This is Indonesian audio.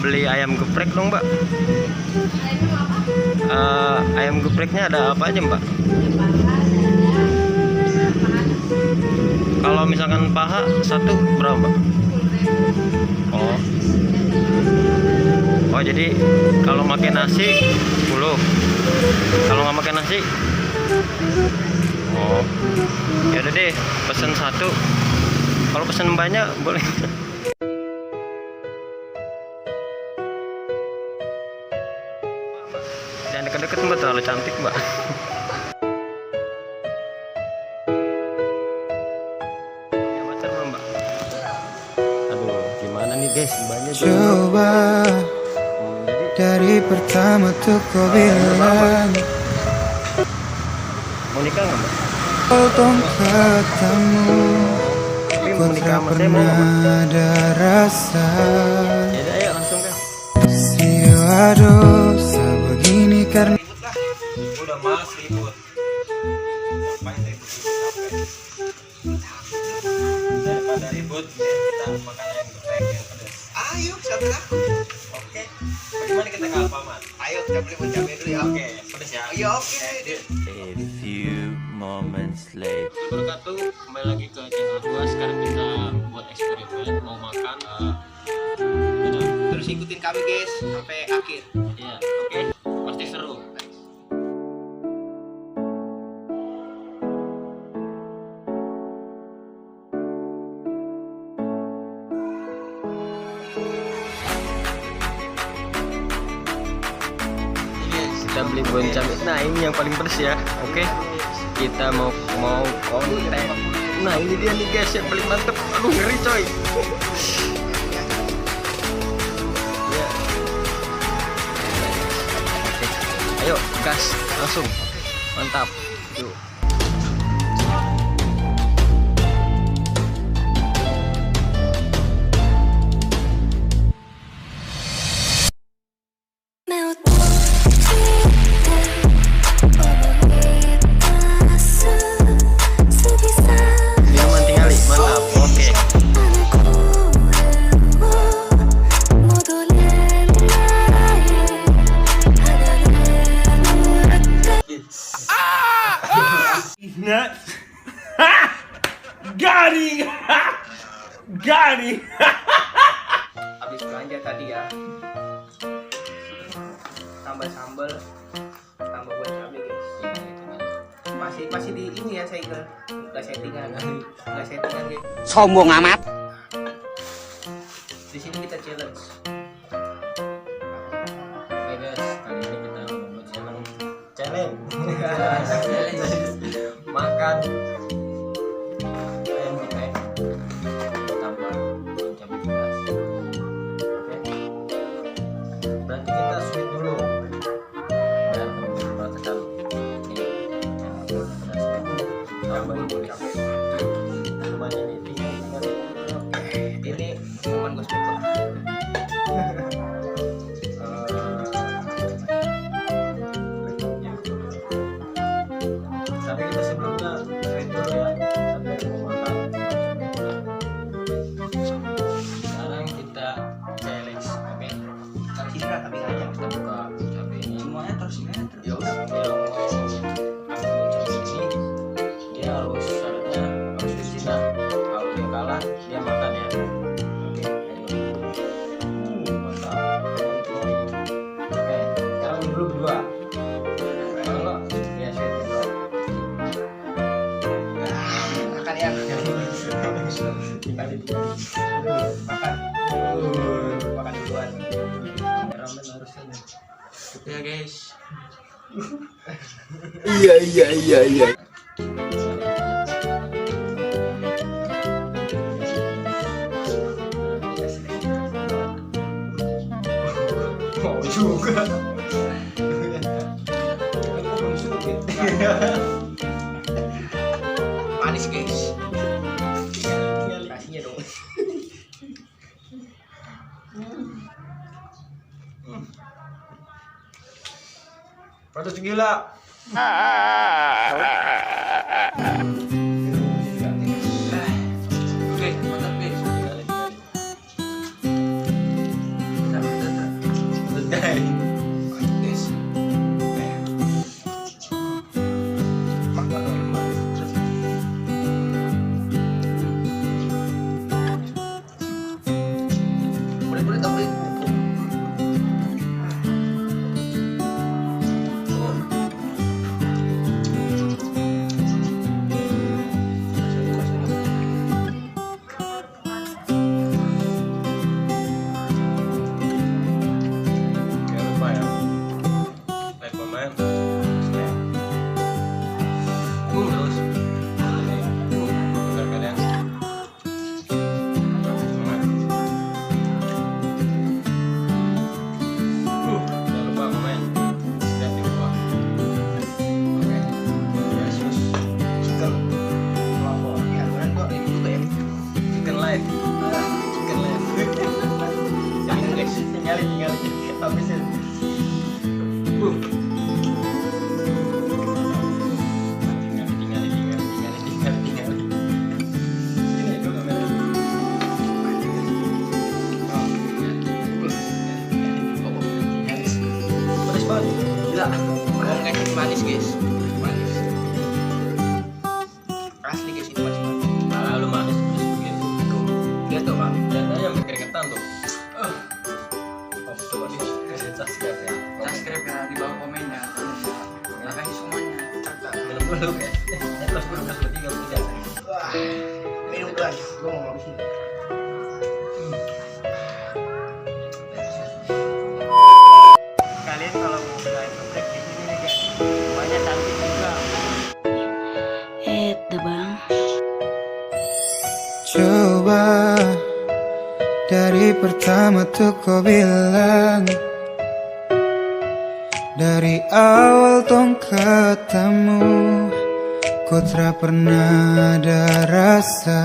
beli ayam geprek dong Mbak. Ayam gepreknya ada apa aja Mbak? Kalau misalkan paha satu berapa Mbak? Oh, oh jadi kalau makan nasi 10, kalau nggak makan nasi, oh ya udah deh, pesen satu. Kalau pesen banyak boleh. Jangan deket-deket Mbak, terlalu cantik Mbak. Ya pacar belum Mbak? Aduh gimana nih guys, Mbaknya coba dari pertama tuh kau bilang mau nikah nggak Mbak? potong katamu Tapi ku mau nikah tak sama saya mau nggak Mbak? pernah ada rasa. Ya udah ayo langsung kan. Aduh sebegini karena Udah malas ribut. Ngapain ribut capek. Daripada ribut kita makan ayam geprek yang pedas. Ayo, siapa aku? Oke. Bagaimana kita ke Alfamart? Ayo kita beli cabai dulu ya. Oke, pedas ya. Iya, oke. A few moments later. Wabarakatuh, kembali lagi ke channel gua. Sekarang kita buat eksperimen mau makan Terus ikutin kami guys sampai akhir. ya, oke. Pasti seru. Kita beli bon cabai. Nah, ini yang paling pedas ya. Oke. Kita mau konten. Nah, ini dia nih guys yang paling mantep. Aduh, ngeri coy. Ya. Oke. Ayo, gas langsung. Mantap. Yuk. Minuman tinggali, mantap. Oke. Habis belanja tadi ya. Tambah sambal, tambah buat cabai guys. Masih di ini ya saya nggak settingan guys. Sombong amat. Di sini kita challenge. Oke guys, kali ini kita membuat challenge makan ayam geprek tambah cabai pedas. Oke, berarti kita sweet dulu biar teman-teman merasakan ini ayam geprek pedas tambahin cabai lumayan ini tinggal Ini minuman gospel. tapi kita sebelumnya sweet dulu ya sampai mau makan. Sekarang kita challenge, oke? Tapi tapi aja. Kita buka cabai ini. Semuanya terus ini. Ya udah. Yang mau ambil cabai ini dia harus syaratnya harus dicina. Kalau dia kalah dia makan ya. Oke, ayo. Mantap. Oke, sekarang dulu berdua. Kalau ya sweet berdua. Makan ya. Makan. Makan duluan. Ramen harusnya nih. Oke guys. Iya. Mau juga. Aku belum suka. Manis guys. Tinggal Kasihnya dong. Patus gila. Oke, mantap guys. Ngomong kayak gini manis guys, manis. Asli guys ini manis banget. Malah lu manis terus bikin tuh. Lihat tuh bang. Lihat aja sampai keringetan tuh. Coba nih, kasih subscribe ya. Subscribe ya di bawah komennya. Ya kasih semuanya. Minum dulu ya. Terus dulu kelas ketiga udah. Wah, minum guys. Gue mau habisin. Kalian kalau mau main geprek di sini nih guys, banyak cantik juga. Bang. Coba dari pertama tuh kau bilang, dari awal tong ketemu, ku tak pernah ada rasa.